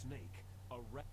snake, a rat.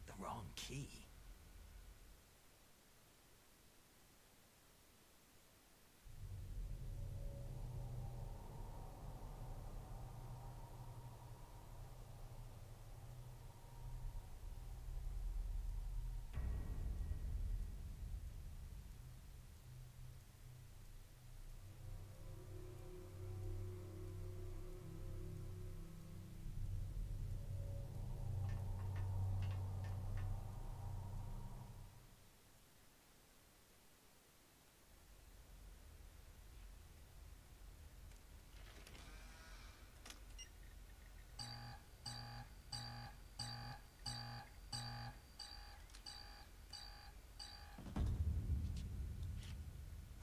The wrong key.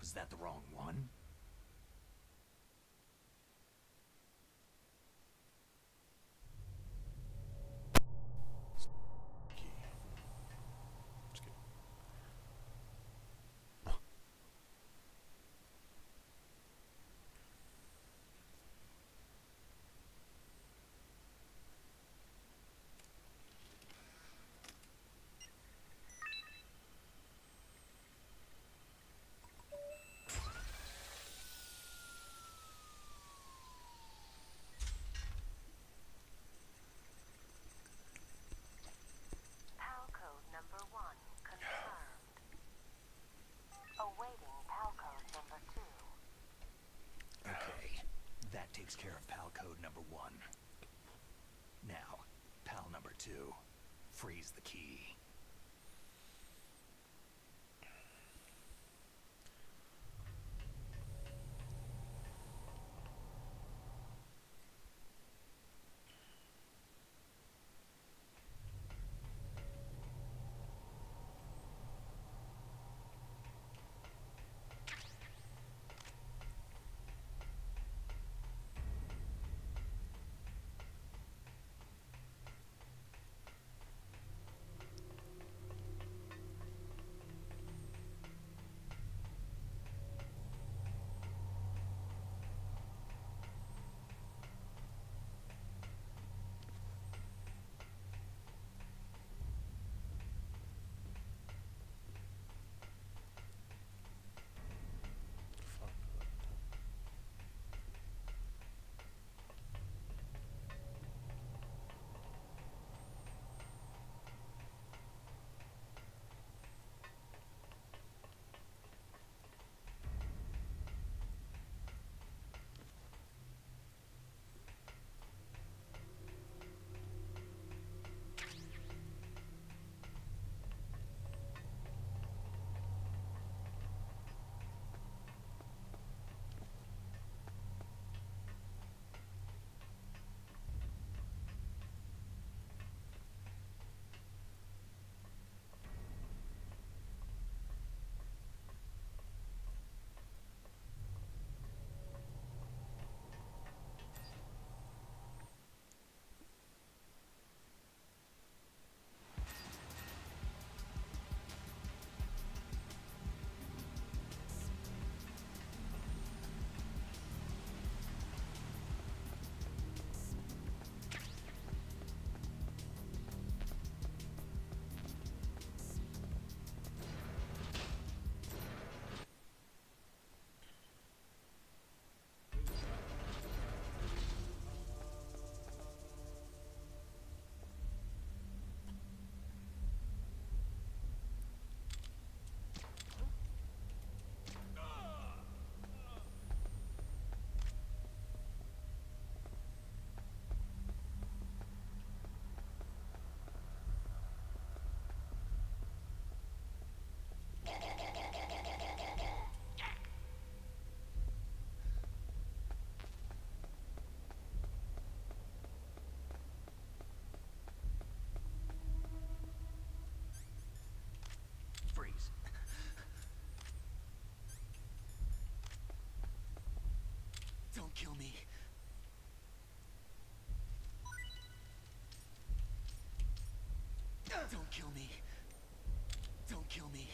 Was that the wrong one? Key. Let's get. PAL code number 1 confirmed. Awaiting PAL code number 2. Okay, that takes care of PAL code number 1. Now, PAL number 2. Freeze the key. Don't kill me. Don't kill me.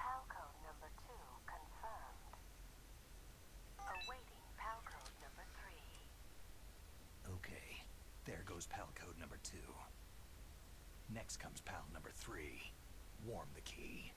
PAL code number 2 confirmed. Awaiting PAL code number 3. Okay, there goes PAL code number 2. Next comes PAL number 3. Warm the key.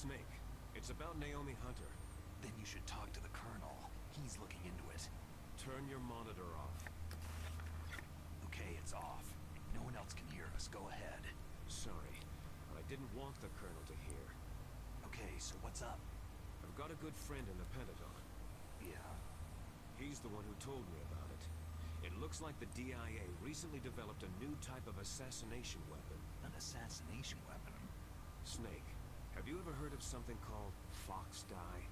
Snake, it's about Naomi Hunter. Then you should talk to the Colonel. He's looking into it. Turn your monitor off. Okay, it's off. No one else can hear us. Go ahead. Sorry, but I didn't want the Colonel to hear. Okay, so what's up? I've got a good friend in the Pentagon. Yeah. He's the one who told me about it. It looks like the DIA recently developed a new type of assassination weapon. An assassination weapon? Snake, have you ever heard of something called Fox Dye?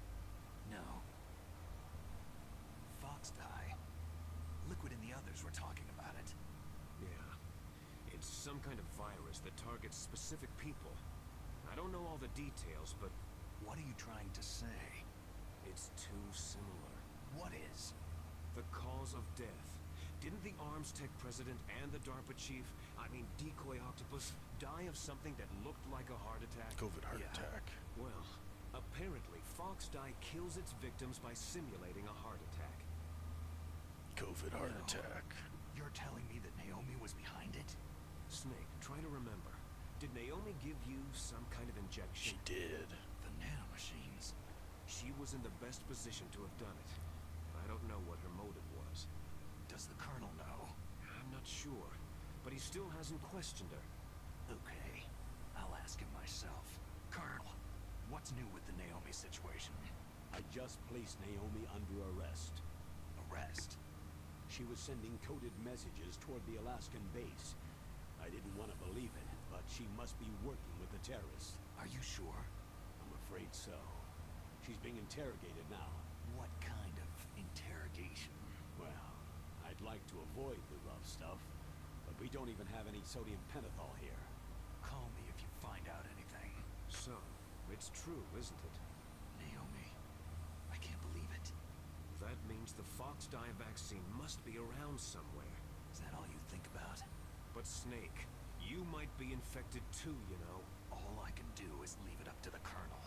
No. Fox dye? Liquid and the others were talking about it. Yeah. It's some kind of virus that targets specific people. I don't know all the details, but What are you trying to say? it's too similar. What is? The cause of death. Didn't the Arms Tech president and the DARPA chief, I mean Decoy Octopus, die of something that looked like a heart attack? COVID heart Yeah. attack. Well, apparently Fox Dye kills its victims by simulating a heart attack. COVID heart No. attack. You're telling me that Naomi was behind it? Snake, try to remember. Did Naomi give you some kind of injection? She did. The nanomachines. She was in the best position to have done it. I don't know what her motive was. Does the Colonel know? I'm not sure, but he still hasn't questioned her. Okay. I'll ask him myself. Colonel, what's new with the Naomi situation? I just placed Naomi under arrest. Arrest? She was sending coded messages toward the Alaskan base. I didn't want to believe it, but she must be working with the terrorists. Are you sure? I'm afraid so. She's being interrogated now. What kind of interrogation? Well, I'd like to avoid the rough stuff, but we don't even have any sodium pentothal here. Call me if you find out anything. So, it's true, isn't it? Naomi, I can't believe it. That means the Fox Dye vaccine must be around somewhere. Is that all you think about? But Snake, you might be infected too, you know. All I can do is leave it up to the Colonel.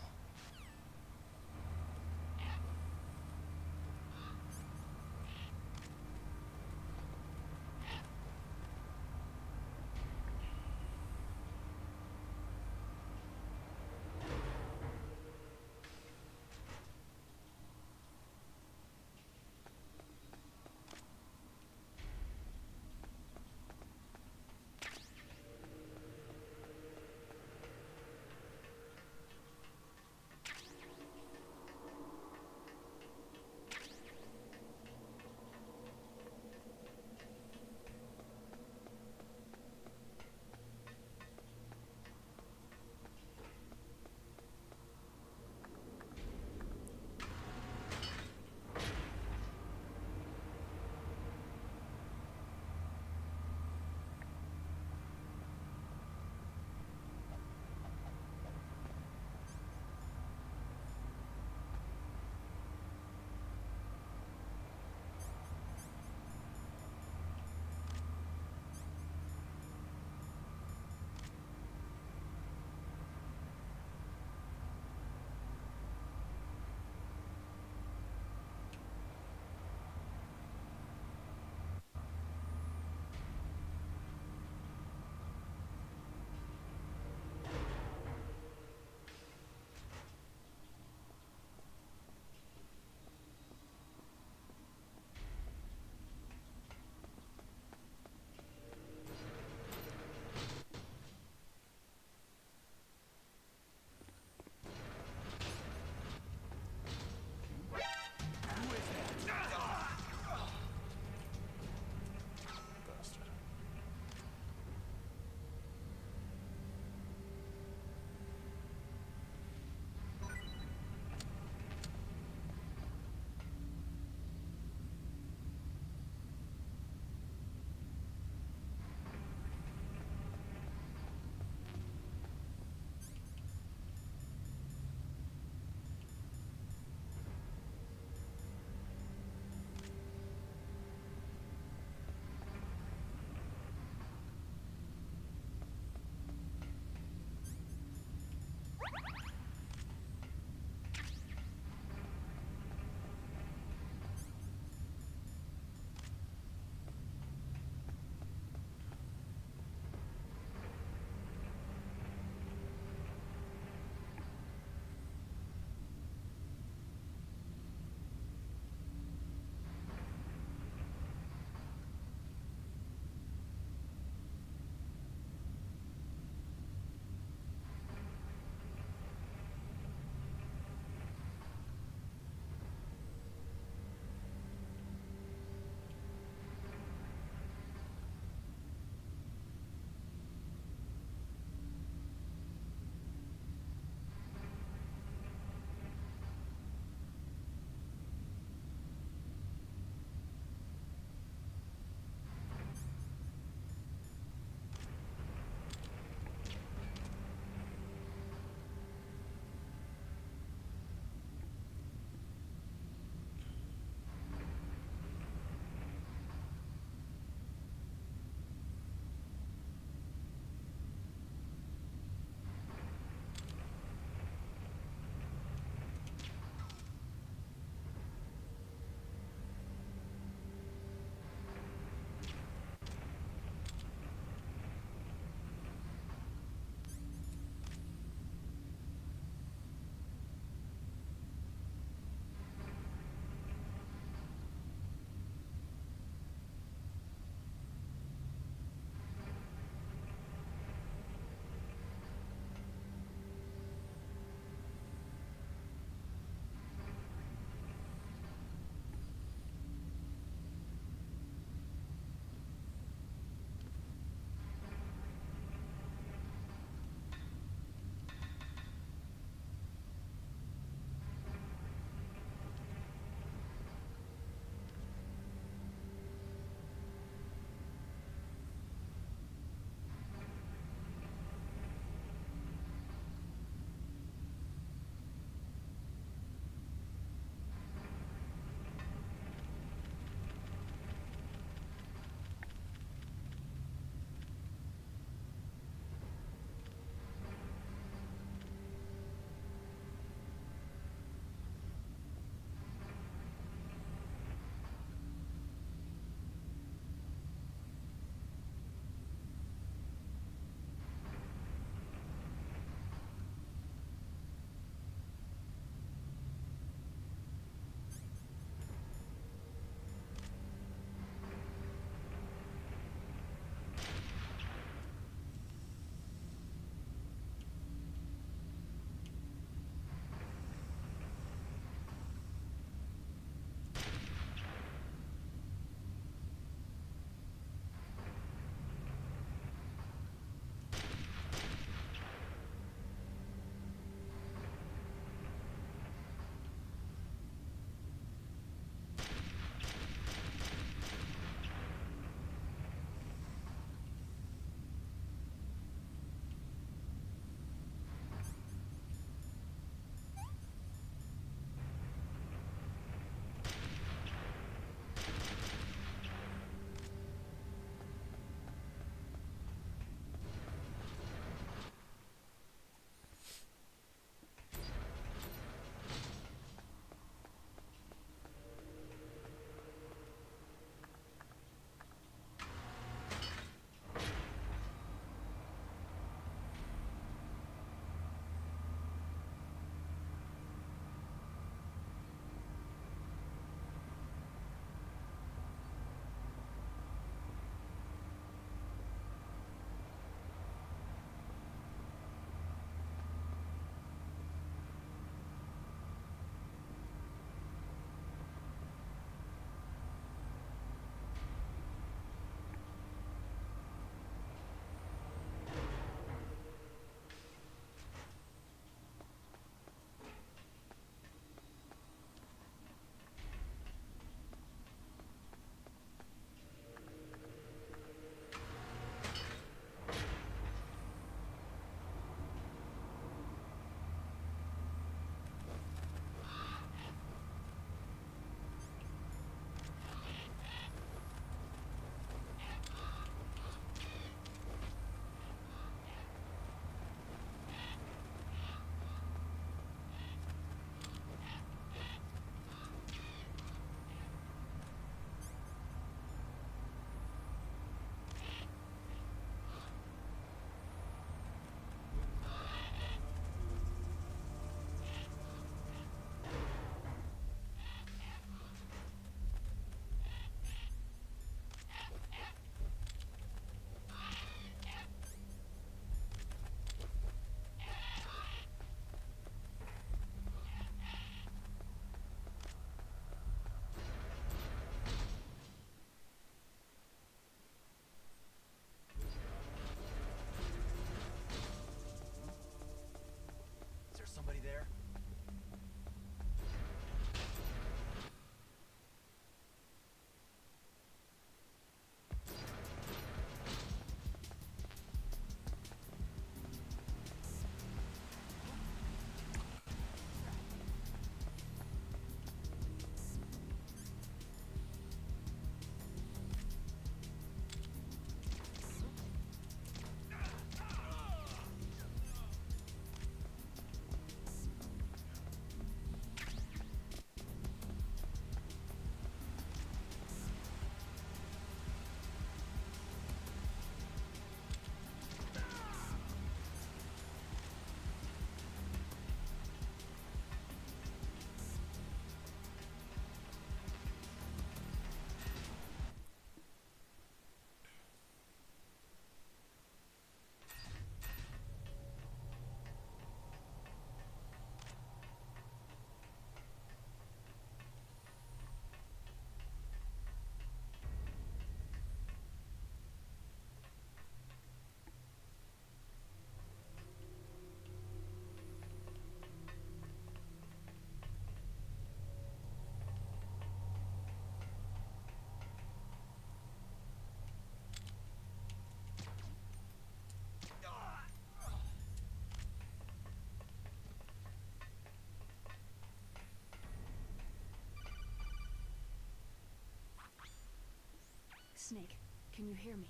Snake, can you hear me?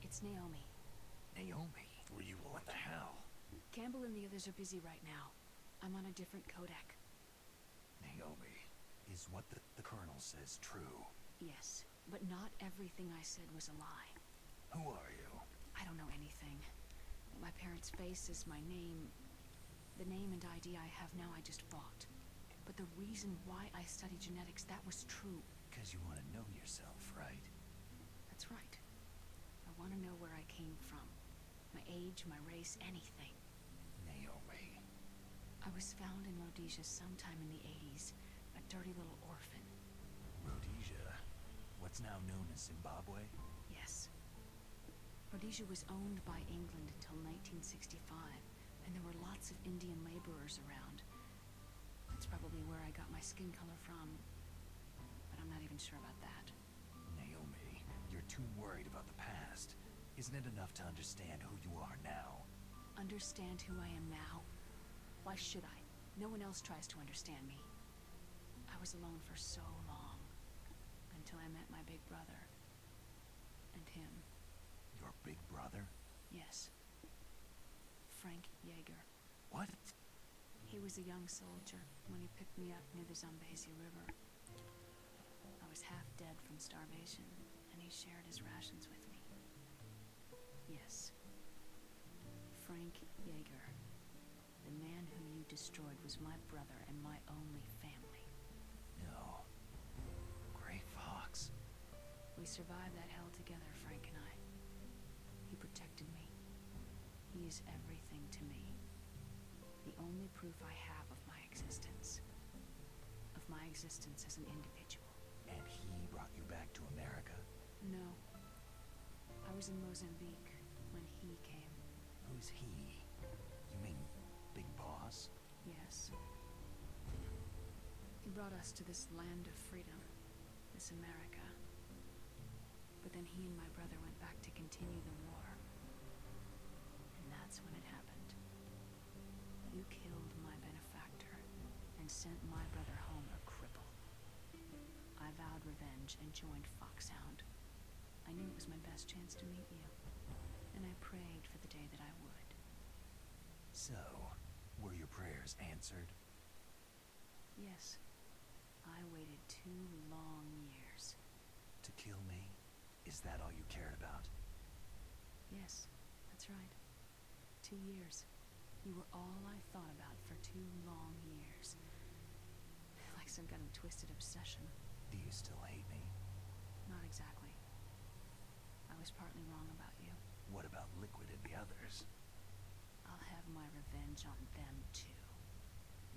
It's Naomi. Naomi? Were you What the hell? Campbell and the others are busy right now. I'm on a different codec. Naomi, is what the Colonel says true? Yes, but not everything I said was a lie. Who are you? I don't know anything. My parents' faces, my name... The name and ID I have now I just bought. But the reason why I study genetics, that was true. Because you want to know yourself, right? That's right. I want to know where I came from. My age, my race, anything. Naomi. I was found in Rhodesia sometime in the 80s. A dirty little orphan. Rhodesia? What's now known as Zimbabwe? Yes. Rhodesia was owned by England until 1965, and there were lots of Indian laborers around. That's probably where I got my skin color from, but I'm not even sure about that. Naomi, you're too worried about the past. Isn't it enough to understand who you are now? Understand who I am now? Why should I? No one else tries to understand me. I was alone for so long, until I met my big brother. And him. Your big brother? Yes. Frank Yeager. What? He was a young soldier when he picked me up near the Zambezi River. I was half dead from starvation, and he shared his rations with me. Yes. Frank Yeager. The man who you destroyed was my brother and my only family. No. Gray Fox. We survived that hell together, Frank and I. He protected me. He is everything to me. The only proof I have of my existence. Of my existence as an individual. And he brought you back to America? No. I was in Mozambique when he came. Who's he? You mean Big Boss? Yes. He brought us to this land of freedom. This America. But then he and my brother went back to continue the war. And that's when it happened. You killed my benefactor and sent my brother home a cripple. I vowed revenge and joined Foxhound. I knew it was my best chance to meet you, and I prayed for the day that I would. So, were your prayers answered? Yes. I waited 2 long years. To kill me? Is that all you cared about? Yes, that's right. 2 years. You were all I thought about for 2 long years. Like some kind of twisted obsession. Do you still hate me? Not exactly. I was partly wrong about you. What about Liquid and the others? I'll have my revenge on them too.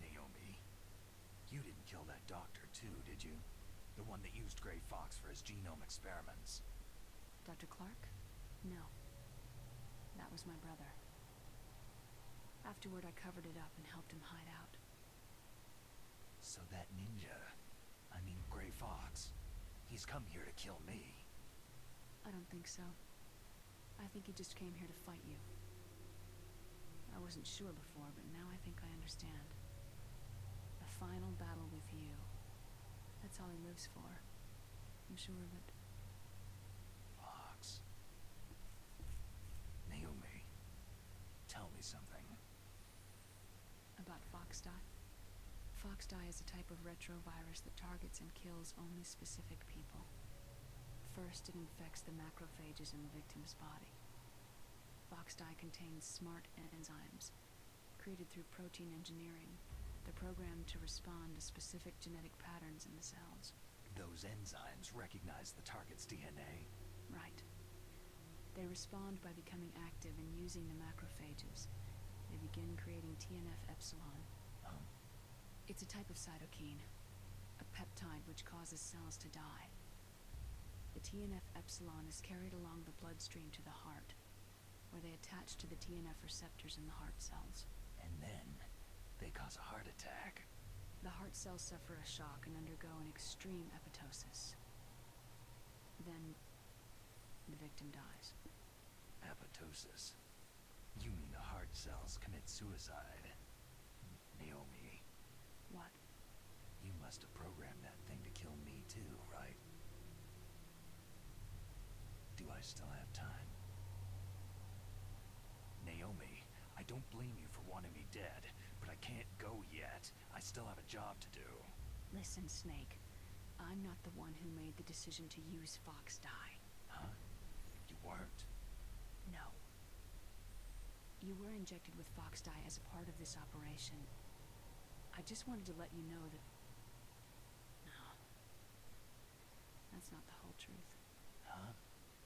Naomi, you didn't kill that doctor too, did you? The one that used Gray Fox for his genome experiments. Dr. Clark? No. That was my brother. Afterward, I covered it up and helped him hide out. So that ninja, I mean Gray Fox, he's come here to kill me. I don't think so. I think he just came here to fight you. I wasn't sure before, but now I think I understand. A final battle with you. That's all he lives for. I'm sure of it. Fox. Naomi, tell me something. About FoxDie? FoxDie is a type of retrovirus that targets and kills only specific people. First, it infects the macrophages in the victim's body. FoxDie contains smart enzymes, created through protein engineering. They're programmed to respond to specific genetic patterns in the cells. Those enzymes recognize the target's DNA? Right. They respond by becoming active and using the macrophages. They begin creating TNF-epsilon. It's a type of cytokine, a peptide which causes cells to die. The TNF-epsilon is carried along the bloodstream to the heart, where they attach to the TNF receptors in the heart cells. And then, they cause a heart attack. The heart cells suffer a shock and undergo an extreme apoptosis. Then, the victim dies. Apoptosis. You mean the heart cells commit suicide? Naomi, What? you must have programmed that thing to kill me too, right? Do I still have time? Naomi, I don't blame you for wanting me dead, but I can't go yet. I still have a job to do. Listen, Snake. I'm not the one who made the decision to use Fox dye. Huh? You weren't? No. You were injected with Fox dye as a part of this operation. I just wanted to let you know that... No. That's not the whole truth. Huh?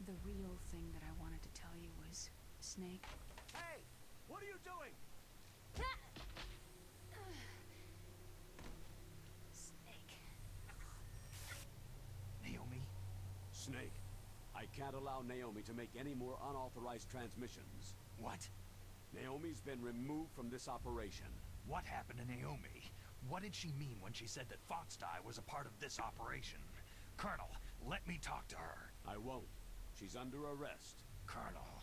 The real thing that I wanted to tell you was... Snake... Hey! What are you doing? Snake... Naomi? Snake, I can't allow Naomi to make any more unauthorized transmissions. What? Naomi's been removed from this operation. What happened to Naomi? What did she mean when she said that Fox dye was a part of this operation? Colonel, let me talk to her. I won't. She's under arrest. Colonel,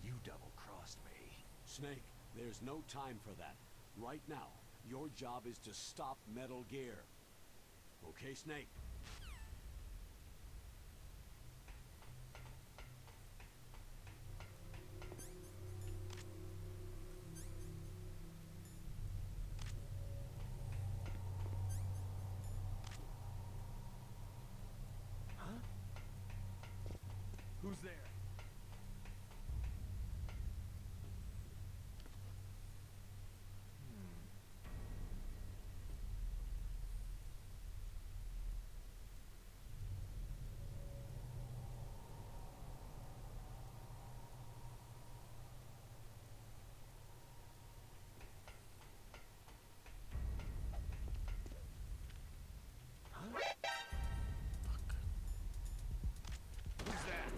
you double-crossed me. Snake, there's no time for that. Right now, your job is to stop Metal Gear. Okay, Snake? Who's there? Who's that?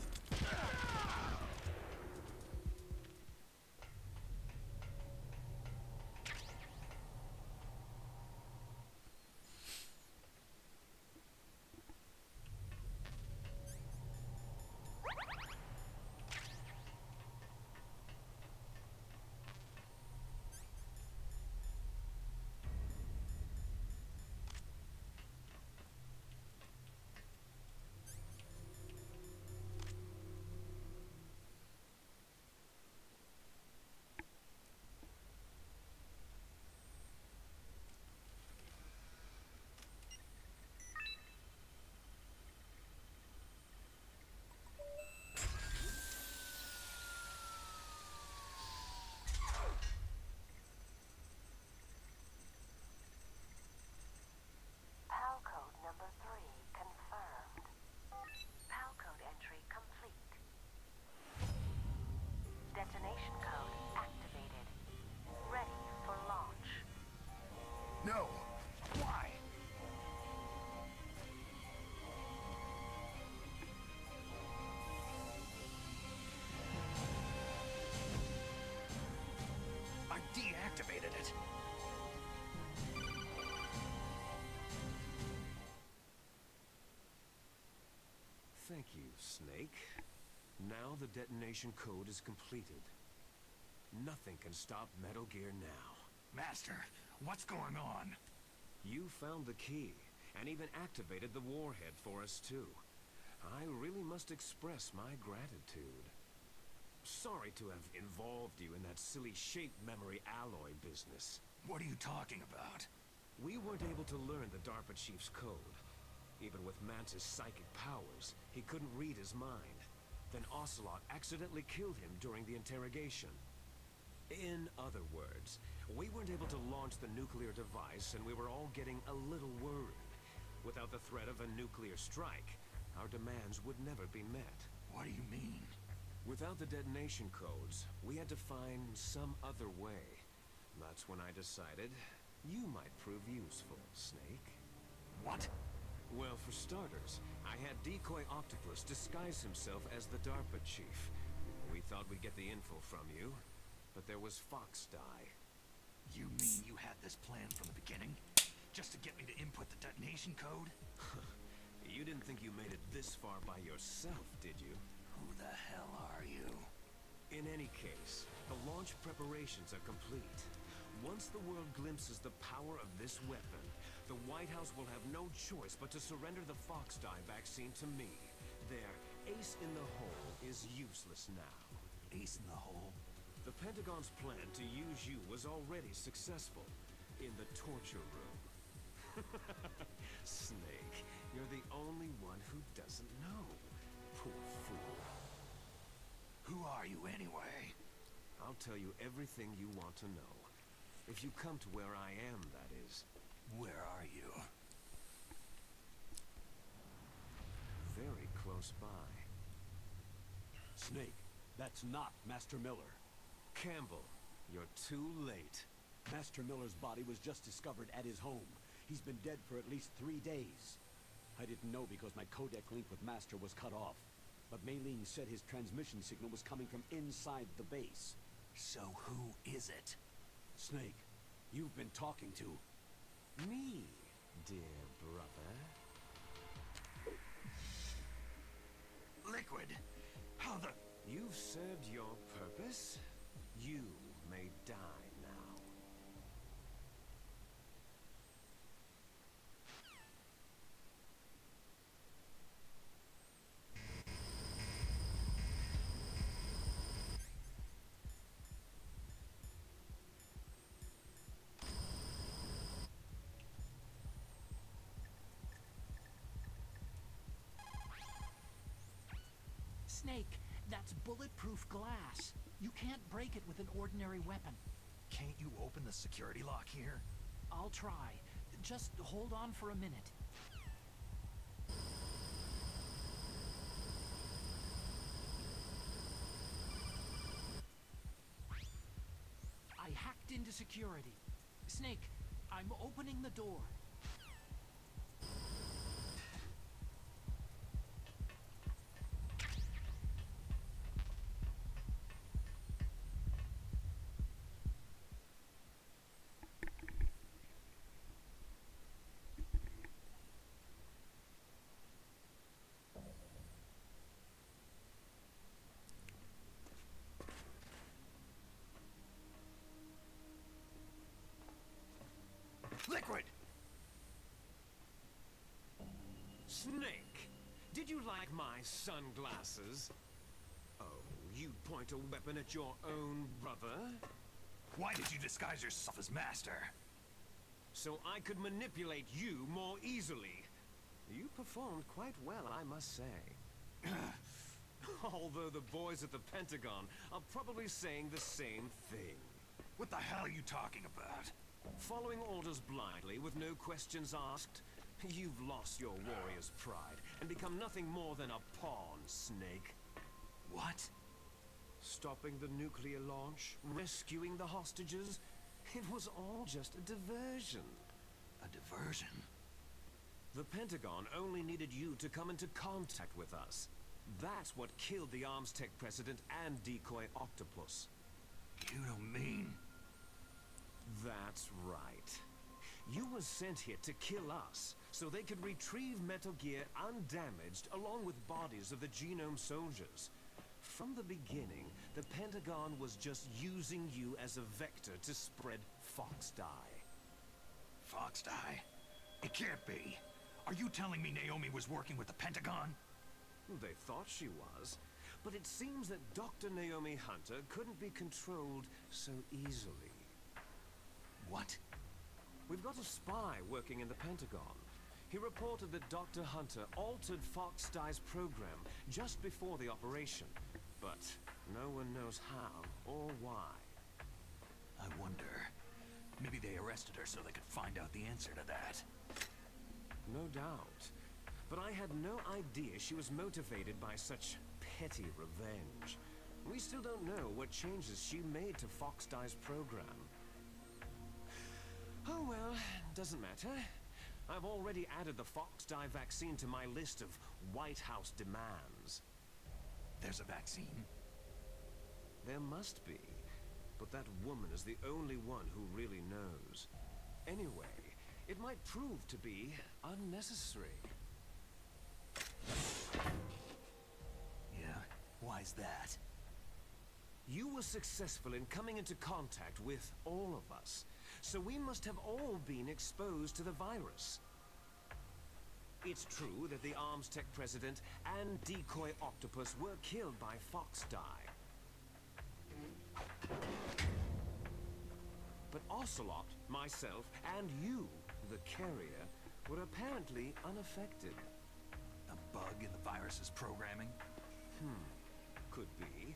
PAL code number 3 confirmed. PAL code entry complete. Detonation code activated. Ready for launch. No! Why? I deactivated it. Thank you, Snake. Now the detonation code is completed. Nothing can stop Metal Gear now. Master, what's going on? You found the key, and even activated the warhead for us too. I really must express my gratitude. Sorry to have involved you in that silly shape memory alloy business. What are you talking about? We weren't able to learn the DARPA chief's code. Even with Mance's psychic powers, he couldn't read his mind. Then Ocelot accidentally killed him during the interrogation. In other words, we weren't able to launch the nuclear device, and we were all getting a little worried. Without the threat of a nuclear strike, our demands would never be met. What do you mean? Without the detonation codes, we had to find some other way. That's when I decided you might prove useful, Snake. What? Well, for starters, I had Decoy Octopus disguise himself as the DARPA chief. We thought we'd get the info from you, but there was Fox dye. You mean you had this plan from the beginning? Just to get me to input the detonation code? You didn't think you made it this far by yourself, did you? Who the hell are you? In any case, the launch preparations are complete. Once the world glimpses the power of this weapon, the White House will have no choice but to surrender the Fox dye vaccine to me, their ace in the hole is useless now. Ace in the hole? The Pentagon's plan to use you was already successful in the torture room. Snake, you're the only one who doesn't know. Poor fool. Who are you anyway? I'll tell you everything you want to know. If you come to where I am, that is. Where are you? Very close by. Snake, that's not Master Miller. Campbell, you're too late. Master Miller's body was just discovered at his home. He's been dead for at least 3 days. I didn't know because my codec link with Master was cut off. But Maylene said his transmission signal was coming from inside the base. So who is it? Snake, you've been talking to... Me, dear brother. Liquid! How the... You've served your purpose. You may die now. Snake, that's bulletproof glass. You can't break it with an ordinary weapon. Can't you open the security lock here? I'll try. Just hold on for a minute. I hacked into security. Snake, I'm opening the door. Liquid! Snake, did you like my sunglasses? Oh, you'd point a weapon at your own brother? Why did you disguise yourself as Master? So I could manipulate you more easily. You performed quite well, I must say. Although the boys at the Pentagon are probably saying the same thing. What the hell are you talking about? Following orders blindly with no questions asked, you've lost your warrior's pride and become nothing more than a pawn, Snake. What? Stopping the nuclear launch, rescuing the hostages, it was all just a diversion. A diversion? The Pentagon only needed you to come into contact with us. That's what killed the Armstech president and decoy Octopus. You don't mean... That's right. You were sent here to kill us, so they could retrieve Metal Gear undamaged along with bodies of the Genome soldiers. From the beginning, the Pentagon was just using you as a vector to spread Fox Die. Fox Die? It can't be. Are you telling me Naomi was working with the Pentagon? They thought she was, but it seems that Dr. Naomi Hunter couldn't be controlled so easily. What? We've got a spy working in the Pentagon. He reported that Dr. Hunter altered Fox Die's program just before the operation, but no one knows how or why. I wonder. Maybe they arrested her so they could find out the answer to that. No doubt. But I had no idea she was motivated by such petty revenge. We still don't know what changes she made to Fox Die's program. Oh well, doesn't matter. I've already added the Fox Die vaccine to my list of White House demands. There's a vaccine? There must be. But that woman is the only one who really knows. Anyway, it might prove to be unnecessary. Yeah? Why's that? You were successful in coming into contact with all of us, so we must have all been exposed to the virus. It's true that the Armstech president and decoy octopus were killed by Foxdie. But Ocelot, myself, and you, the carrier, were apparently unaffected. A bug in the virus's programming? Could be.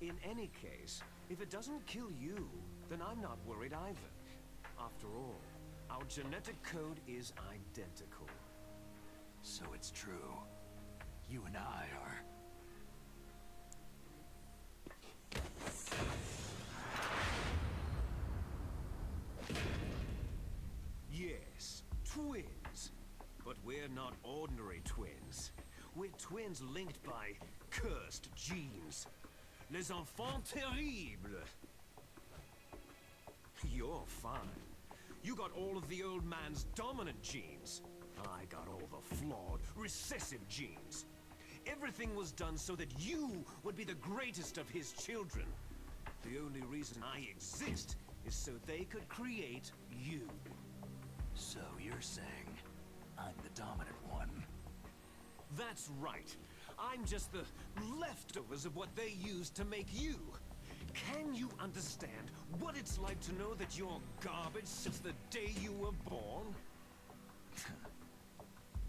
In any case, if it doesn't kill you, then I'm not worried either. After all, our genetic code is identical. So it's true. You and I are... Yes, twins. But we're not ordinary twins. We're twins linked by cursed genes. Les enfants terribles. You're fine. You got all of the old man's dominant genes. I got all the flawed, recessive genes. Everything was done so that you would be the greatest of his children. The only reason I exist is so they could create you. So you're saying I'm the dominant one? That's right. I'm just the leftovers of what they used to make you. Can you understand what it's like to know that you're garbage since the day you were born?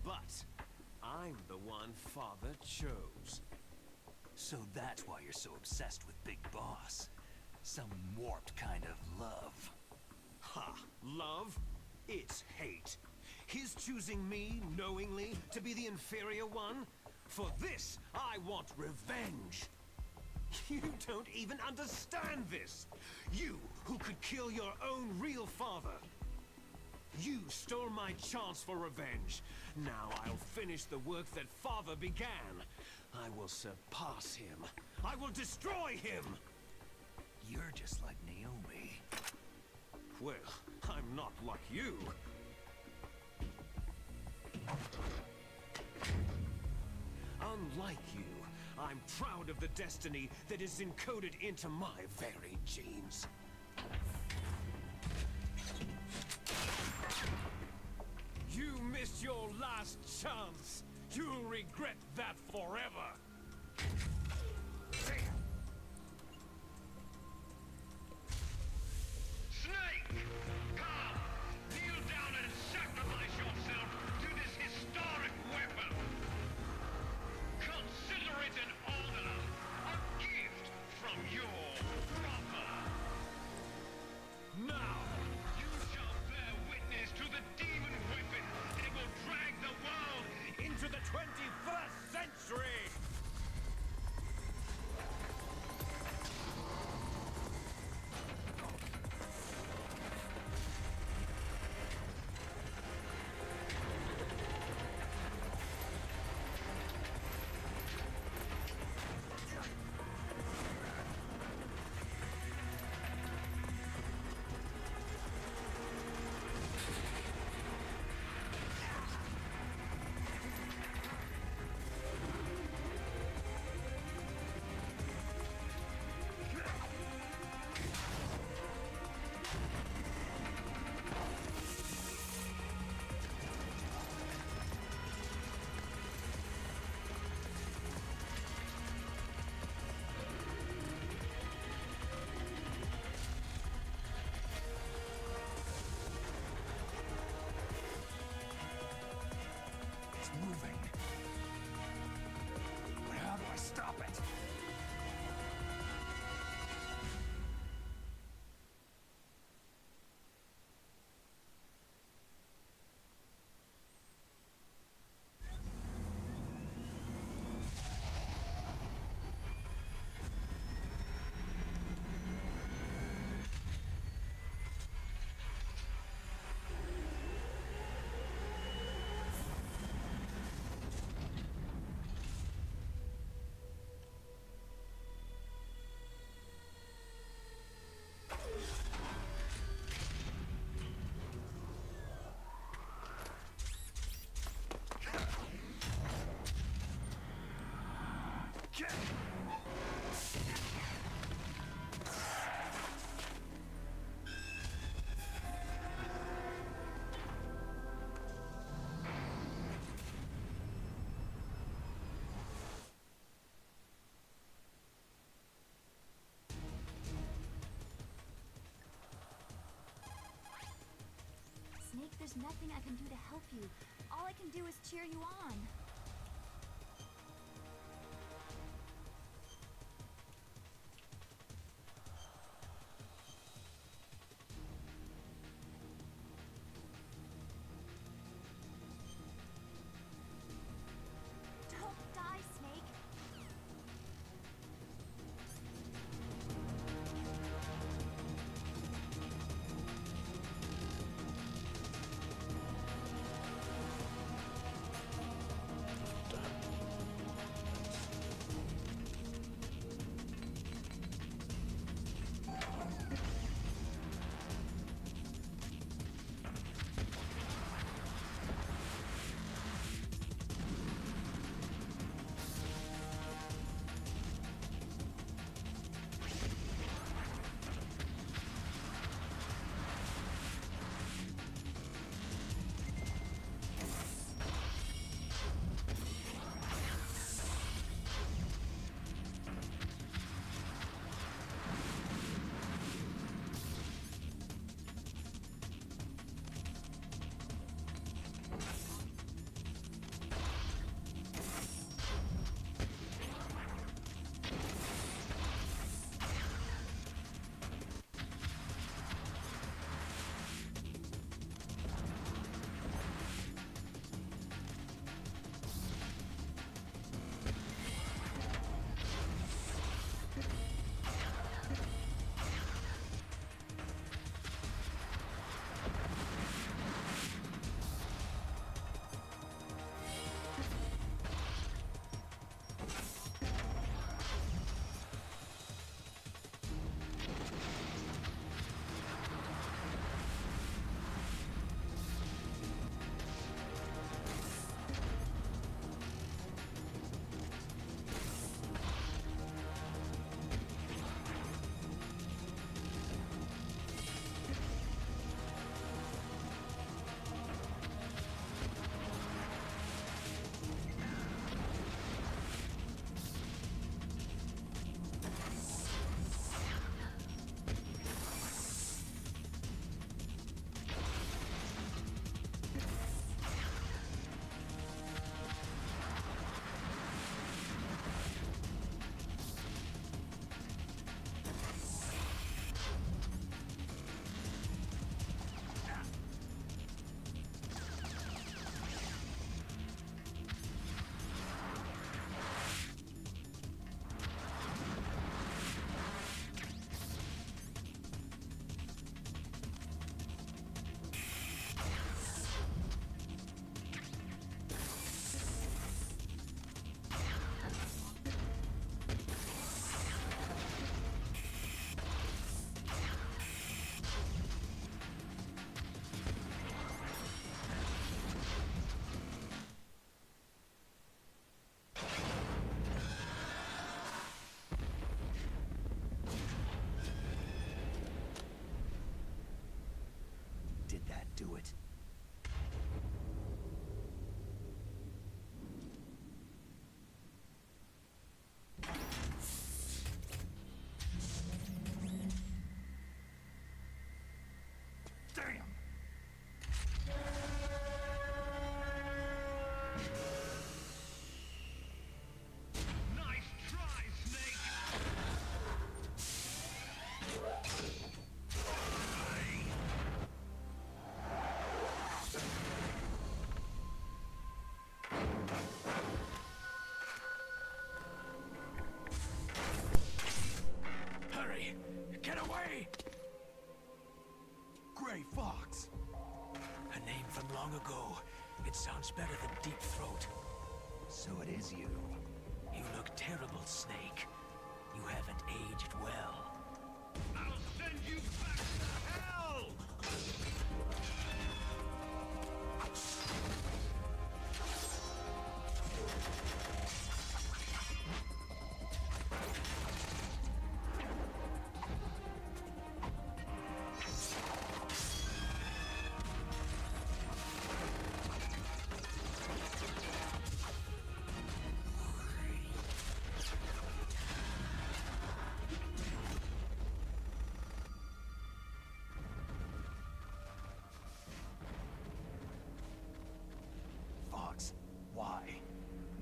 But I'm the one Father chose. So that's why you're so obsessed with Big Boss. Some warped kind of love. Ha! Love? It's hate. His choosing me, knowingly, to be the inferior one? For this, I want revenge. You don't even understand this! You, who could kill your own real father! You stole my chance for revenge. Now I'll finish the work that Father began. I will surpass him. I will destroy him! You're just like Naomi. Well, I'm not like you. Unlike you, I'm proud of the destiny that is encoded into my very genes. You missed your last chance. You'll regret that forever. Snake! Come! Kneel down and sacrifice yourself to this historic weapon! Consider it an honor, a gift from your brother! Now! You shall bear witness to the demon weapon that will drag the world Into the 21st century! there's nothing I can do to help you. All I can do is cheer you on. Don't die, Snake. Did that do it? Damn! Nice try, Snake! Hurry! Get away! Gray Fox! A name from long ago. It sounds better than Deep Throat. So it is you. You look terrible, Snake. You haven't aged well. I'll send you back to hell!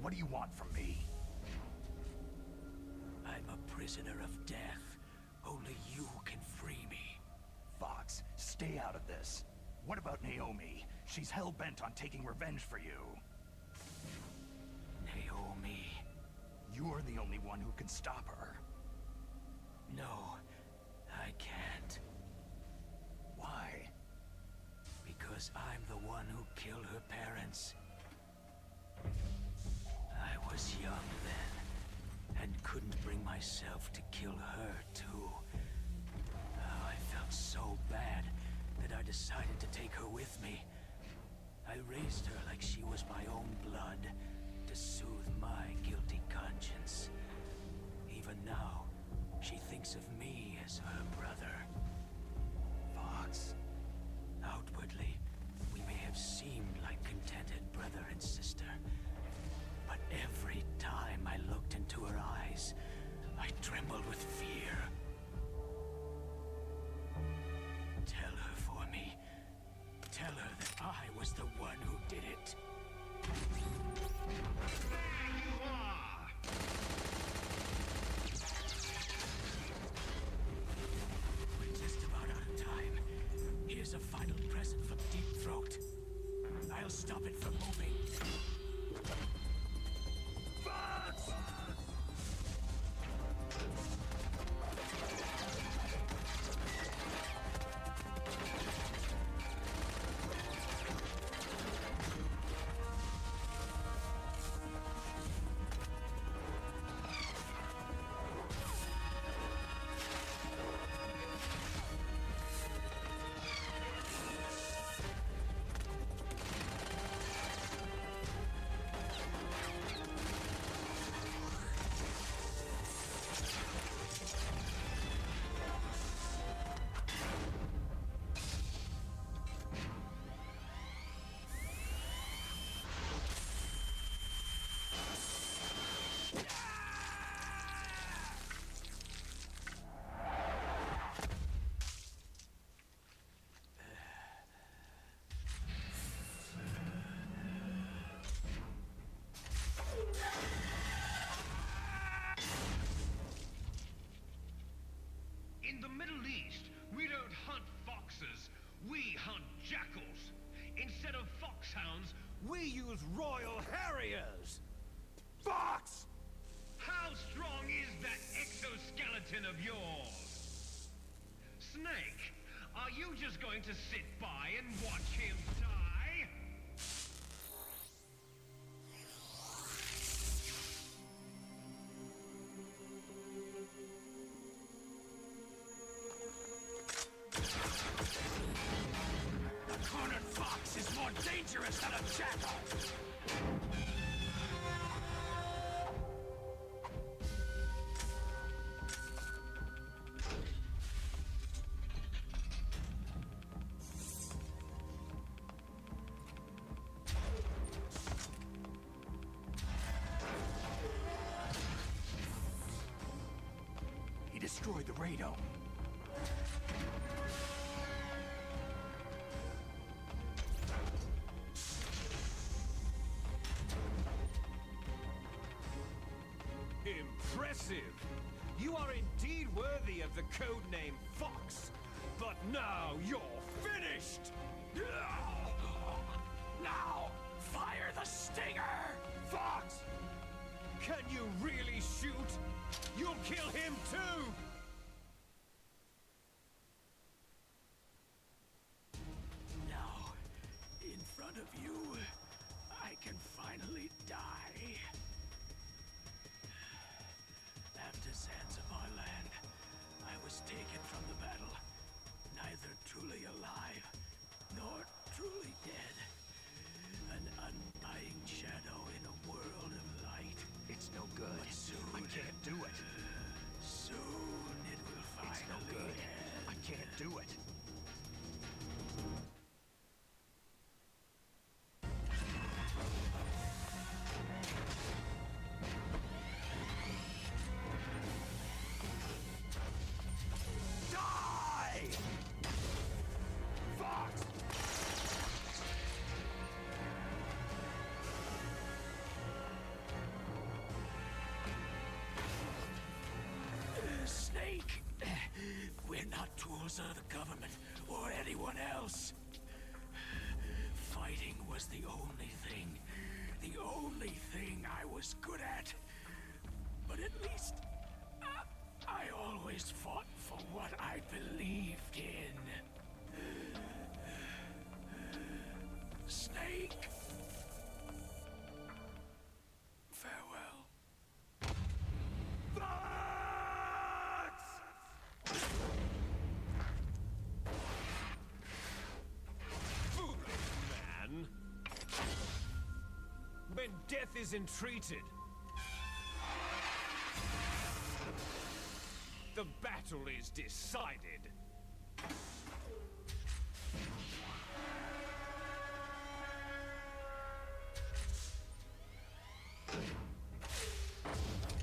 What do you want from me? I'm a prisoner of death. Only you can free me. Fox, stay out of this. What about Naomi? She's hell-bent on taking revenge for you. Naomi? You're the only one who can stop her. No, I can't. Why? Because I'm the one who killed her parents. I was young then, and couldn't bring myself to kill her, too. Oh, I felt so bad that I decided to take her with me. I raised her like she was my own blood, to soothe my guilty conscience. Even now, she thinks of me as her brother. Fox? Outwardly, we may have seemed like contented brother and sister. But every time I looked into her eyes, I trembled with fear. Tell her for me. Tell her that I was the one who did it. There you are! We're just about out of time. Here's a final present from Deep Throat. I'll stop it from moving. In the Middle East, we don't hunt foxes, we hunt jackals. Instead of foxhounds, We use Royal Harriers! Fox! how strong is that exoskeleton of yours? Snake, are you just going to sit by and watch him die? A cornered fox is more dangerous than a jackal! He destroyed the radome. Impressive! You are indeed worthy of the codename Fox. But now you're finished! Now, fire the stinger! Fox! Can you really shoot? You'll kill him too! Now, in front of you, I can finally die. After Zanzibar land, I was taken from the battle, neither truly alive tools of the government or anyone else. Fighting was the only thing I was good at. But at least I always fought for what I believed in. Snake. Farewell. Foolish man! When death is entreated, the battle is decided.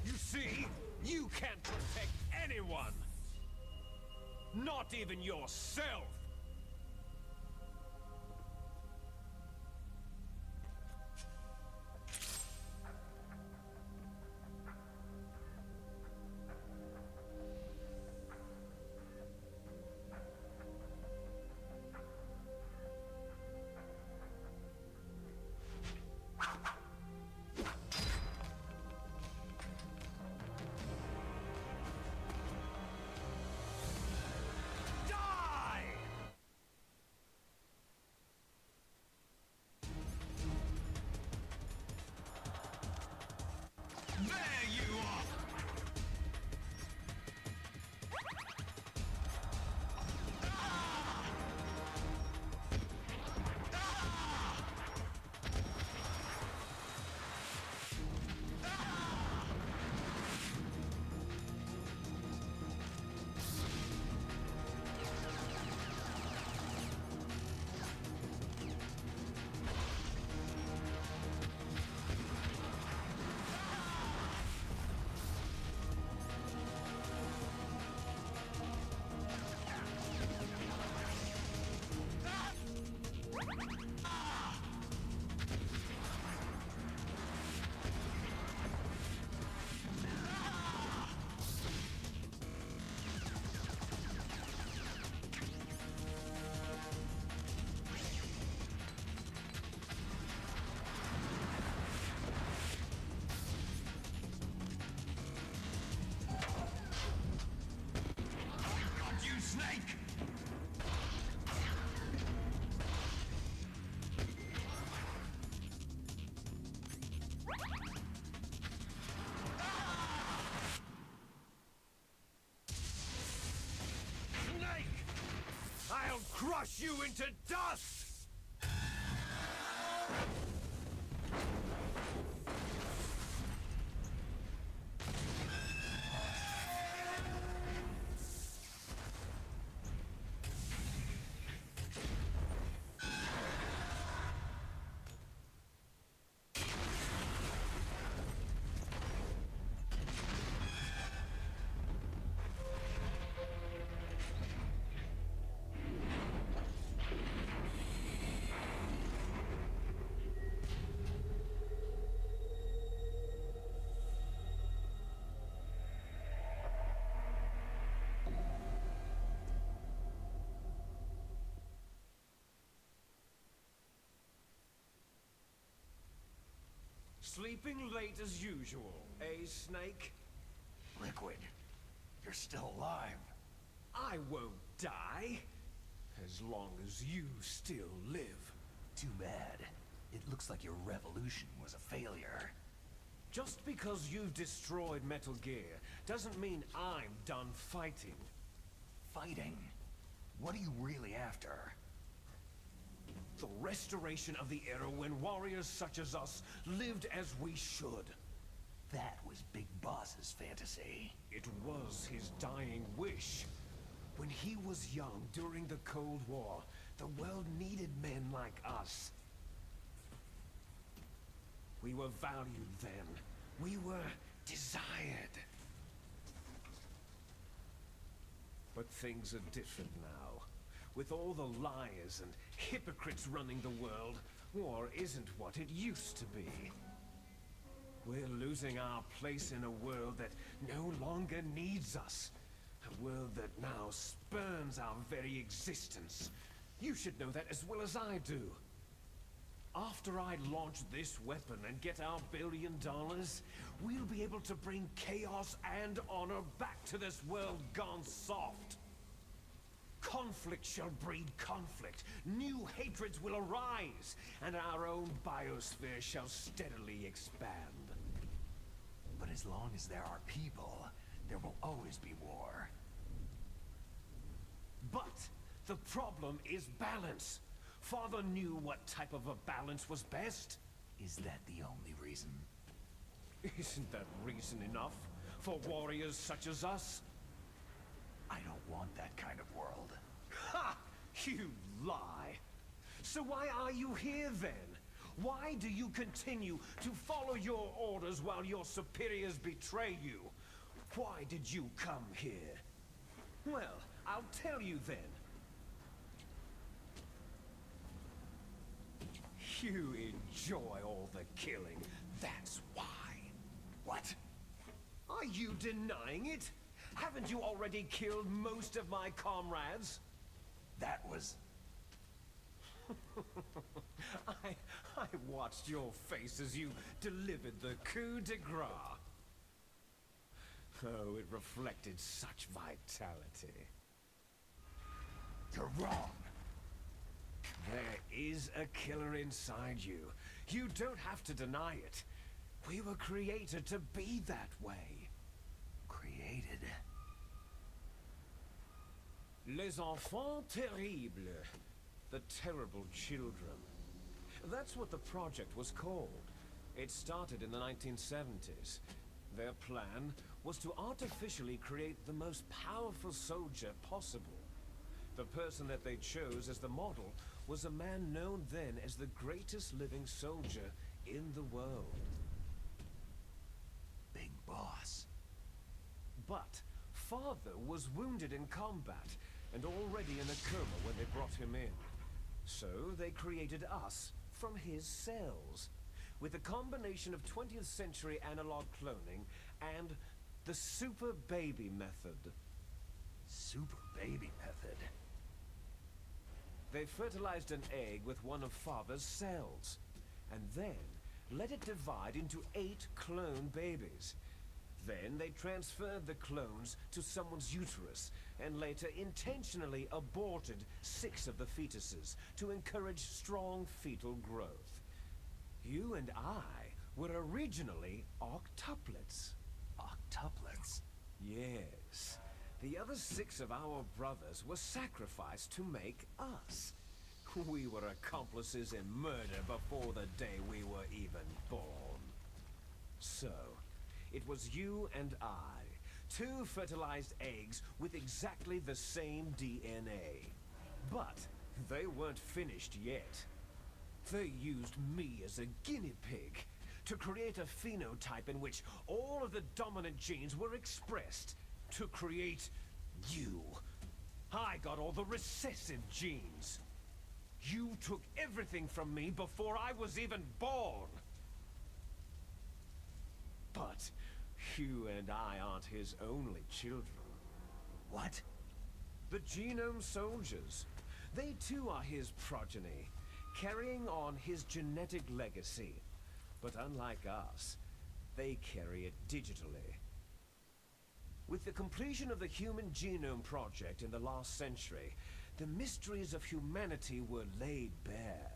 You see, you can't protect anyone. Not even yourself. Snake! Snake! I'll crush you into dust! Sleeping late as usual, eh, Snake? Liquid, you're still alive. I won't die, as long as you still live. Too bad. It looks like your revolution was a failure. Just because you've destroyed Metal Gear doesn't mean I'm done fighting. Fighting? What are you really after? The restoration of the era when warriors such as us lived as we should. That was Big Boss's fantasy. It was his dying wish. When he was young during the Cold War, the world needed men like us. We were valued then. We were desired. But things are different now. With all the liars and hypocrites running the world, war isn't what it used to be. We're losing our place in a world that no longer needs us. A world that now spurns our very existence. You should know that as well as I do. After I launch this weapon and get our $1 billion, we'll be able to bring chaos and honor back to this world gone soft. Conflict shall breed conflict, new hatreds will arise, and our own biosphere shall steadily expand. But as long as there are people, there will always be war. But the problem is balance. Father knew what type of a balance was best. Is that the only reason? Isn't that reason enough for warriors such as us? I don't want that kind of world. Ha! You lie! So why are you here then? Why do you continue to follow your orders while your superiors betray you? Why did you come here? Well, I'll tell you then. You enjoy all the killing, that's why. What? Are you denying it? Haven't you already killed most of my comrades? That was... I watched your face as you delivered the coup de grace. Oh, it reflected such vitality. You're wrong. There is a killer inside you. You don't have to deny it. We were created to be that way. Created? Les enfants terribles. The terrible children. That's what the project was called. It started in the 1970s. Their plan was to artificially create the most powerful soldier possible. The person that they chose as the model was a man known then as the greatest living soldier in the world. Big boss. But Father was wounded in combat and already in a coma when they brought him in. So they created us from his cells, with a combination of 20th century analog cloning and the super baby method. Super baby method? They fertilized an egg with one of Father's cells, and then let it divide into 8 clone babies. Then they transferred the clones to someone's uterus, and later intentionally aborted 6 of the fetuses to encourage strong fetal growth. You and I were originally octuplets. Octuplets? Yes. The other 6 of our brothers were sacrificed to make us. We were accomplices in murder before the day we were even born. So, it was you and I, 2 fertilized eggs with exactly the same DNA. But they weren't finished yet. They used me as a guinea pig to create a phenotype in which all of the dominant genes were expressed to create you. I got all the recessive genes. You took everything from me before I was even born. But you and I aren't his only children. What? The Genome Soldiers. They too are his progeny, carrying on his genetic legacy. But unlike us, they carry it digitally. With the completion of the Human Genome Project in the last century, the mysteries of humanity were laid bare.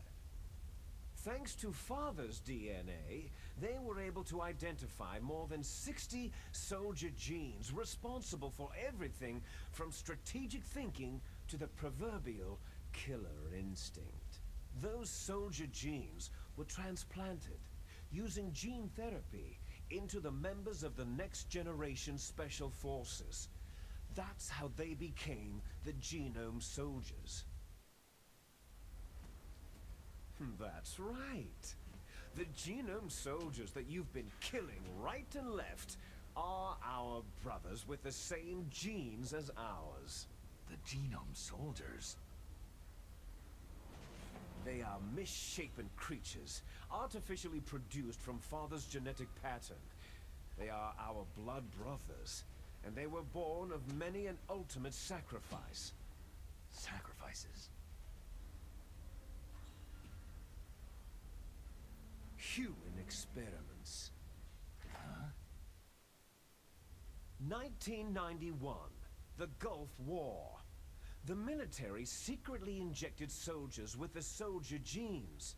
Thanks to Father's DNA, they were able to identify more than 60 soldier genes responsible for everything from strategic thinking to the proverbial killer instinct. Those soldier genes were transplanted using gene therapy into the members of the Next Generation Special Forces. That's how they became the Genome Soldiers. That's right. The Genome Soldiers that you've been killing right and left are our brothers with the same genes as ours. The Genome Soldiers? They are misshapen creatures, artificially produced from Father's genetic pattern. They are our blood brothers, and they were born of many an ultimate sacrifice. Sacrifices? Human experiments. Huh? 1991, the Gulf War. The military secretly injected soldiers with the soldier genes.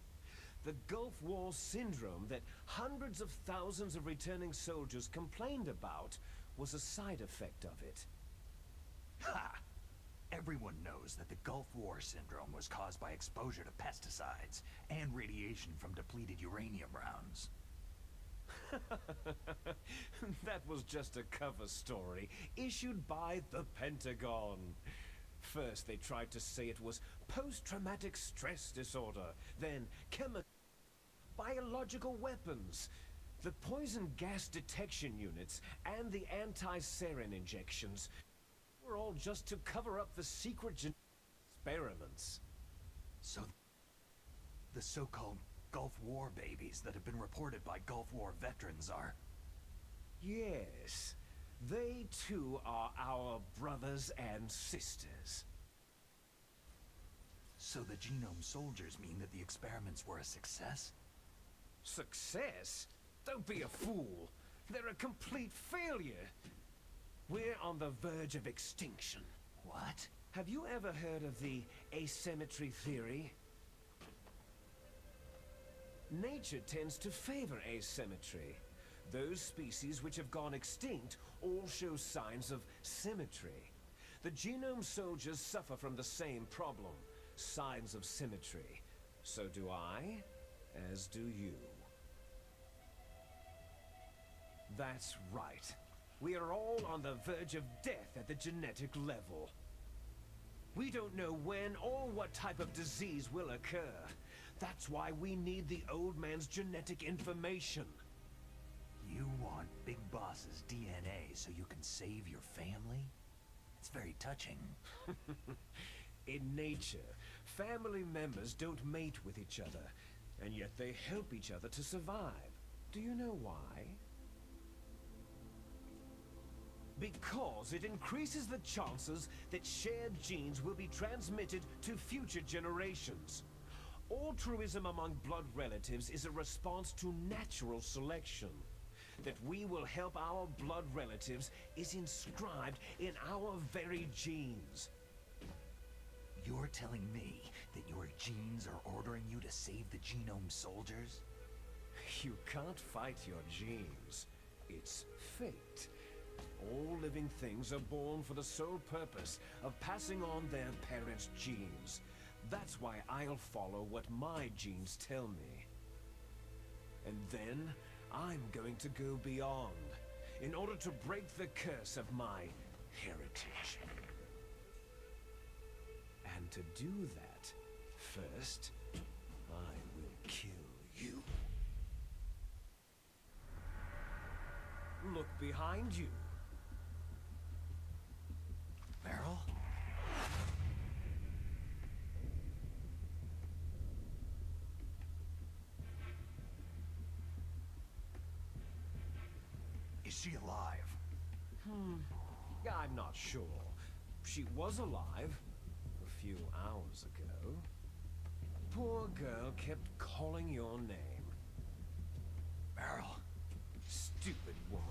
The Gulf War syndrome that hundreds of thousands of returning soldiers complained about was a side effect of it. Ha! Everyone knows that the Gulf War syndrome was caused by exposure to pesticides and radiation from depleted uranium rounds. That was just a cover story issued by the Pentagon. First, they tried to say it was post-traumatic stress disorder, then biological weapons. The poison gas detection units and the anti-sarin injections were all just to cover up the secret experiments. So, the so-called Gulf War babies that have been reported by Gulf War veterans are... Yes, they too are our brothers and sisters. So the genome soldiers mean that the experiments were a success? Success? Don't be a fool. They're a complete failure. We're on the verge of extinction. What? Have you ever heard of the asymmetry theory? Nature tends to favor asymmetry. Those species which have gone extinct all show signs of symmetry. The genome soldiers suffer from the same problem, signs of symmetry. So do I, as do you. That's right. We are all on the verge of death at the genetic level. We don't know when or what type of disease will occur. That's why we need the old man's genetic information. You want Big Boss's DNA so you can save your family? It's very touching. In nature, family members don't mate with each other, and yet they help each other to survive. Do you know why? Because it increases the chances that shared genes will be transmitted to future generations. Altruism among blood relatives is a response to natural selection. That we will help our blood relatives is inscribed in our very genes. You're telling me that your genes are ordering you to save the genome soldiers? You can't fight your genes. It's fate. All living things are born for the sole purpose of passing on their parents' genes. That's why I'll follow what my genes tell me. And then, I'm going to go beyond, in order to break the curse of my heritage. And to do that, first, I will kill you. Look behind you. Meryl? Is she alive? I'm not sure. She was alive a few hours ago. Poor girl kept calling your name. Meryl? Stupid woman.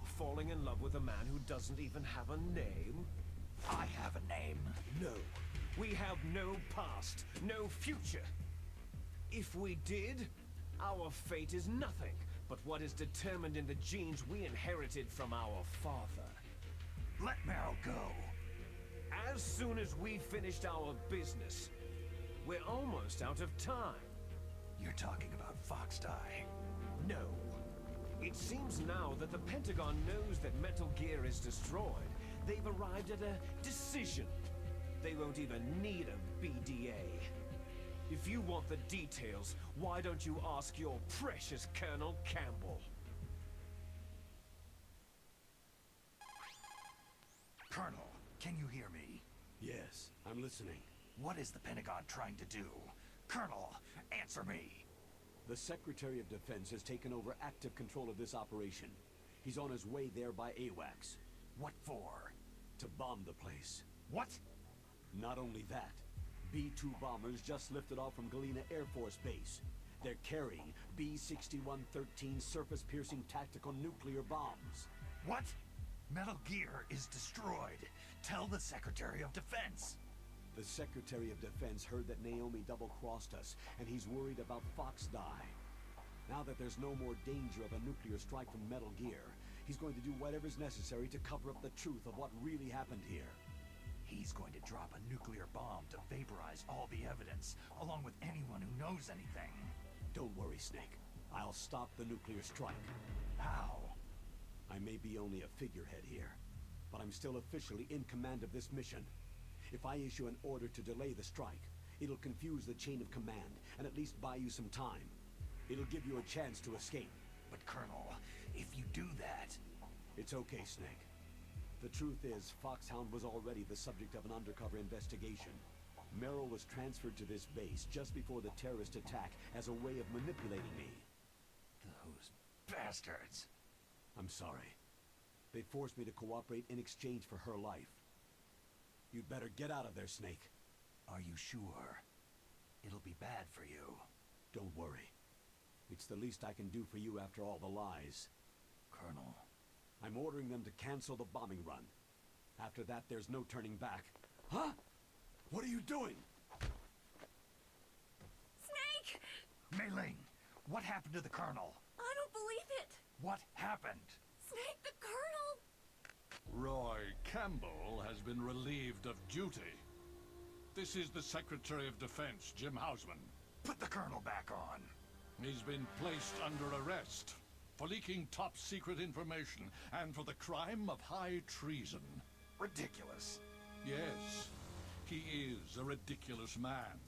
Falling in love with a man who doesn't even have a name? I have a name. No. We have no past, no future. If we did, our fate is nothing but what is determined in the genes we inherited from our father. Let Meryl go. As soon as we finished our business, we're almost out of time. You're talking about Foxdie. No. It seems now that the Pentagon knows that Metal Gear is destroyed. They've arrived at a decision. They won't even need a BDA. If you want the details, why don't you ask your precious Colonel Campbell? Colonel, can you hear me? Yes, I'm listening. What is the Pentagon trying to do? Colonel, answer me! The Secretary of Defense has taken over active control of this operation. He's on his way there by AWACS. What for? To bomb the place. What? Not only that, B-2 bombers just lifted off from Galena Air Force Base. They're carrying B-6113 surface-piercing tactical nuclear bombs. What? Metal Gear is destroyed. Tell the Secretary of Defense. The Secretary of Defense heard that Naomi double-crossed us, and he's worried about Fox Die. Now that there's no more danger of a nuclear strike from Metal Gear, he's going to do whatever's necessary to cover up the truth of what really happened here. He's going to drop a nuclear bomb to vaporize all the evidence, along with anyone who knows anything. Don't worry, Snake. I'll stop the nuclear strike. How? I may be only a figurehead here, but I'm still officially in command of this mission. If I issue an order to delay the strike, it'll confuse the chain of command and at least buy you some time. It'll give you a chance to escape. But Colonel, if you do that... It's okay, Snake. The truth is, Foxhound was already the subject of an undercover investigation. Merrill was transferred to this base just before the terrorist attack as a way of manipulating me. Those bastards. I'm sorry. They forced me to cooperate in exchange for her life. You'd better get out of there, Snake. Are you sure? It'll be bad for you. Don't worry. It's the least I can do for you after all the lies. Colonel. I'm ordering them to cancel the bombing run. After that, there's no turning back. Huh? What are you doing? Snake! Mei Ling, what happened to the Colonel? I don't believe it! What happened? Snake, the Colonel! Roy Campbell has been relieved of duty. This is the Secretary of Defense, Jim Hausman. Put the Colonel back on. He's been placed under arrest for leaking top-secret information and for the crime of high treason. Ridiculous. Yes, he is a ridiculous man.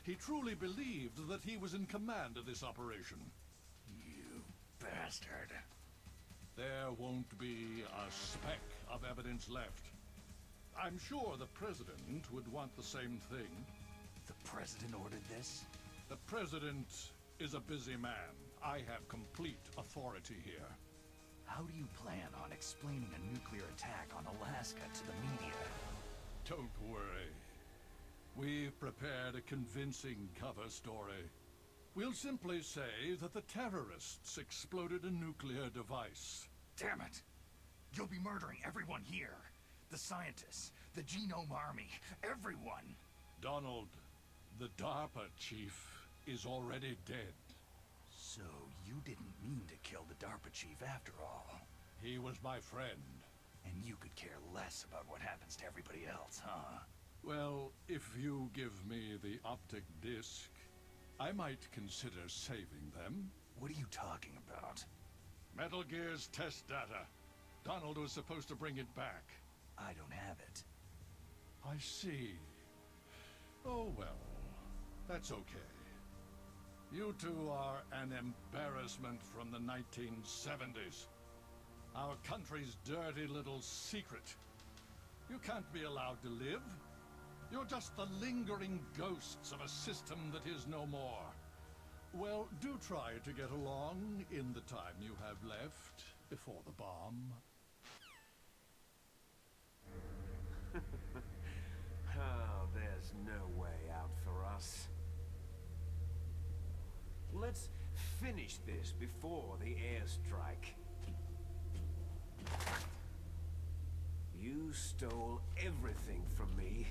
He truly believed that he was in command of this operation. You bastard. There won't be a speck of evidence left. I'm sure the President would want the same thing. The President ordered this? The President is a busy man. I have complete authority here. How do you plan on explaining a nuclear attack on Alaska to the media? Don't worry. We've prepared a convincing cover story. We'll simply say that the terrorists exploded a nuclear device. Damn it! You'll be murdering everyone here. The scientists, the Genome Army, everyone. Donald, the DARPA chief, is already dead. So you didn't mean to kill the DARPA chief after all. He was my friend. And you could care less about what happens to everybody else, huh? Well, if you give me the optic disc, I might consider saving them. What are you talking about? Metal Gear's test data. Donald was supposed to bring it back. I don't have it. I see. Oh well, that's okay. You two are an embarrassment from the 1970s. Our country's dirty little secret. You can't be allowed to live. You're just the lingering ghosts of a system that is no more. Well, do try to get along in the time you have left before the bomb. Oh, there's no way out for us. Let's finish this before the airstrike. You stole everything from me.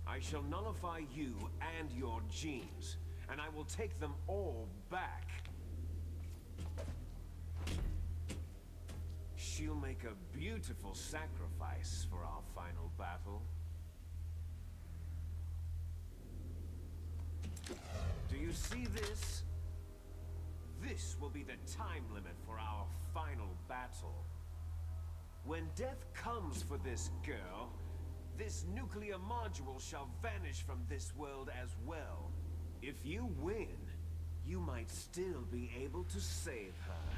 I shall nullify you and your genes, and I will take them all back. She'll make a beautiful sacrifice for our final battle. Do you see this? This will be the time limit for our final battle. When death comes for this girl, this nuclear module shall vanish from this world as well. If you win, you might still be able to save her.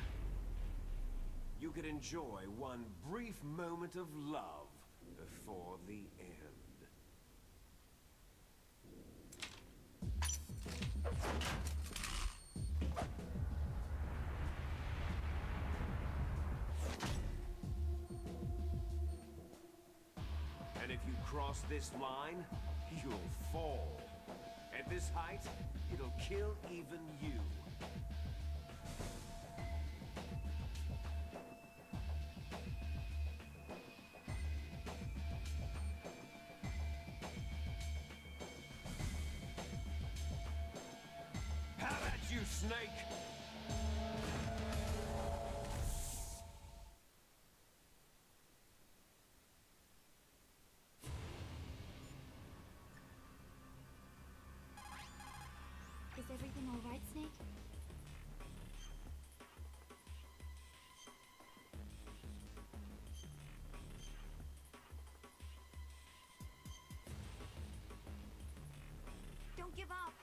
You could enjoy one brief moment of love before the end. cross this line, you'll fall. At this height, it'll kill even you. Have at you, Snake! Is everything all right, Snake? Don't give up.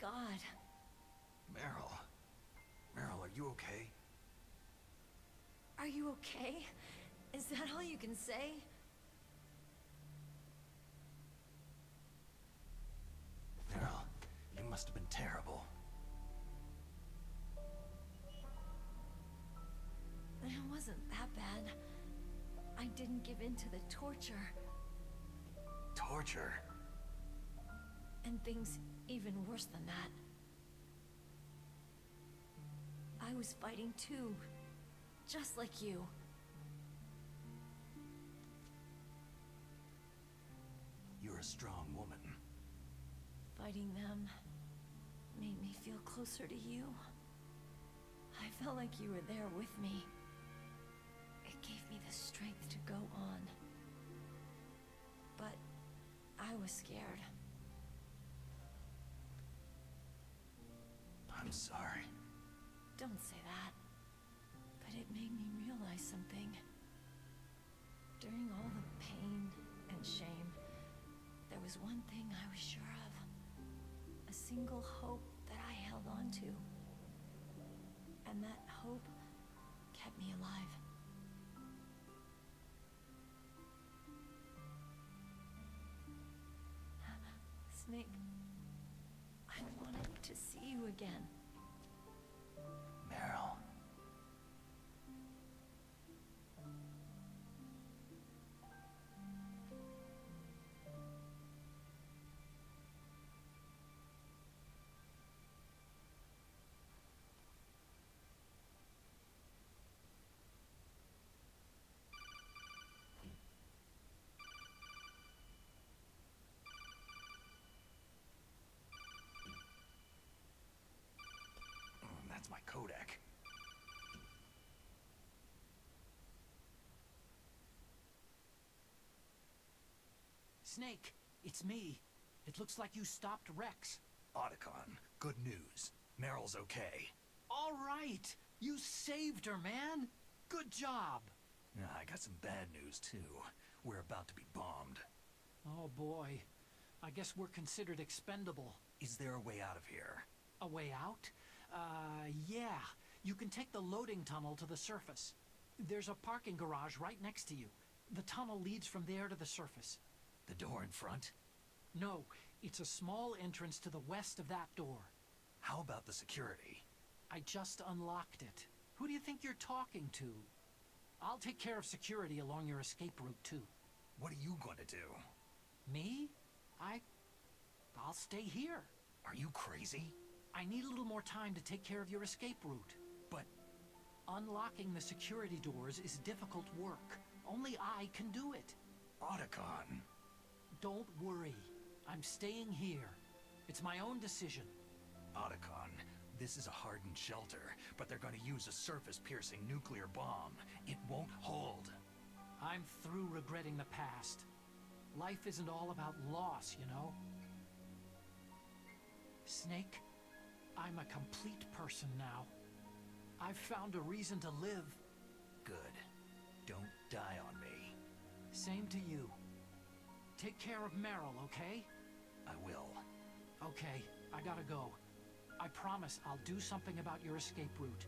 God. Meryl. Meryl, are you okay? Are you okay? Is that all you can say? Meryl, you must have been terrible. It wasn't that bad. I didn't give in to the torture. Torture? And things even worse than that. I was fighting too. Just like you. You're a strong woman. Fighting them made me feel closer to you. I felt like you were there with me. It gave me the strength to go on. But I was scared. I'm sorry. Don't say that. But it made me realize something. During all the pain and shame, there was one thing I was sure of. A single hope that I held on to. And that hope kept me alive. Snake, I wanted to see you again. Meryl. That's my Kodak. Snake, it's me. It looks like you stopped Rex. Otacon, good news. Meryl's okay. All right! You saved her, man! Good job! I got some bad news, too. We're about to be bombed. Oh boy. I guess we're considered expendable. Is there a way out of here? A way out? Yeah. You can take the loading tunnel to the surface. There's a parking garage right next to you. The tunnel leads from there to the surface. The door in front? No, it's a small entrance to the west of that door. How about the security? I just unlocked it. Who do you think you're talking to? I'll take care of security along your escape route, too. What are you going to do? Me? I'll stay here. Are you crazy? I need a little more time to take care of your escape route. But unlocking the security doors is difficult work. Only I can do it. Otacon. Don't worry. I'm staying here. It's my own decision. Otacon, this is a hardened shelter, but they're going to use a surface-piercing nuclear bomb. It won't hold. I'm through regretting the past. Life isn't all about loss, you know? Snake, I'm a complete person now. I've found a reason to live. Good. Don't die on me. Same to you. Take care of Meryl, okay? I will. Okay, I gotta go. I promise I'll do something about your escape route.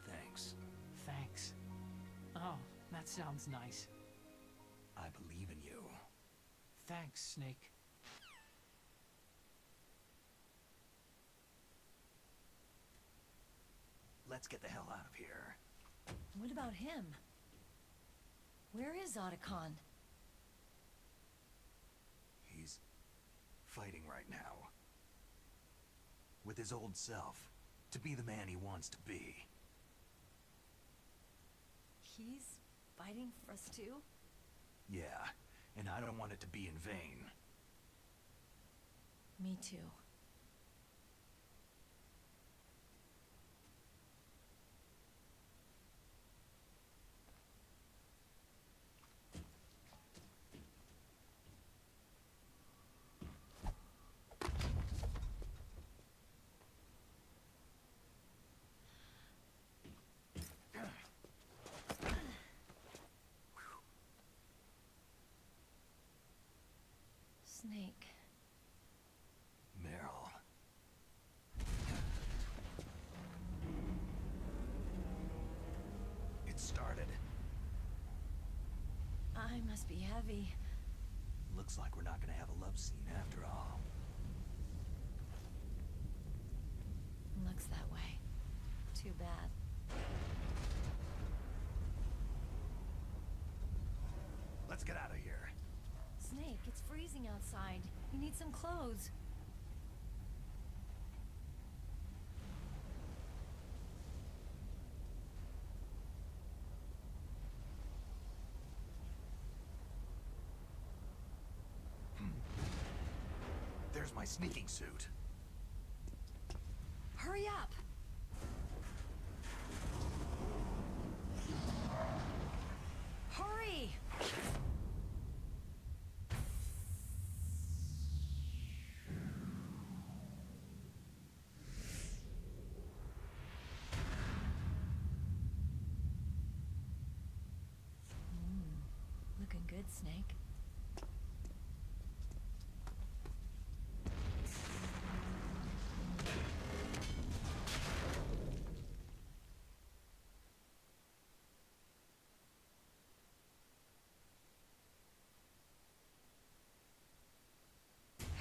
Thanks. Thanks. Oh, that sounds nice. I believe in you. Thanks, Snake. Let's get the hell out of here. What about him? Where is Otacon? He's fighting right now. With his old self. To be the man he wants to be. He's fighting for us too? Yeah, and I don't want it to be in vain. Me too. Snake. Meryl. be heavy. Looks like we're not gonna have a love scene after all. Looks that way. Too bad. Let's get out of here. Snake, it's freezing outside. You need some clothes. There's my sneaking suit. Hurry up! Hurry! Looking good, Snake.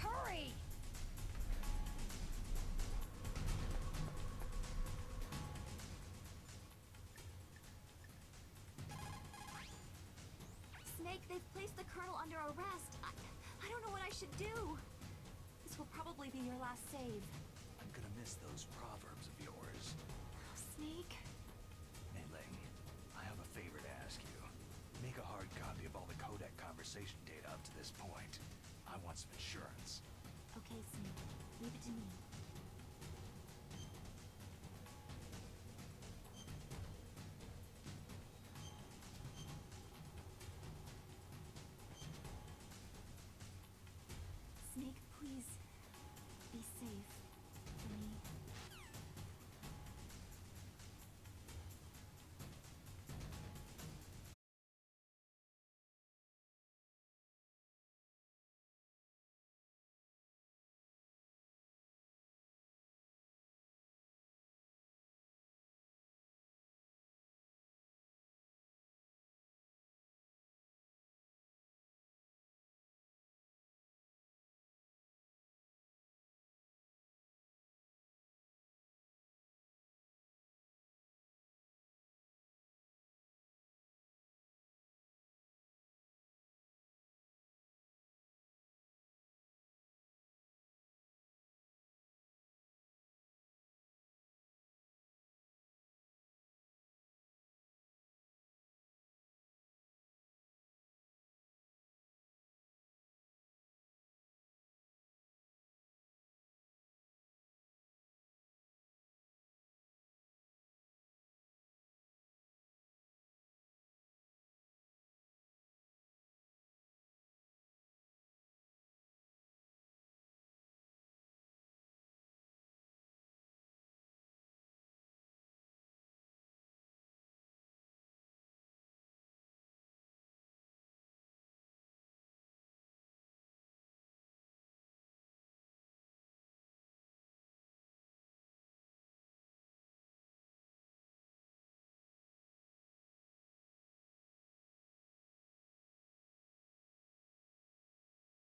Hurry! Snake, they've placed the Colonel under arrest. I don't know what I should do. This will probably be your last save. I'm gonna miss those proverbs of yours. Snake? Mei-Ling, I have a favor to ask you. Make a hard copy of all the codec conversation data up to this point. I want some insurance. Okay, Snake. Leave it to me.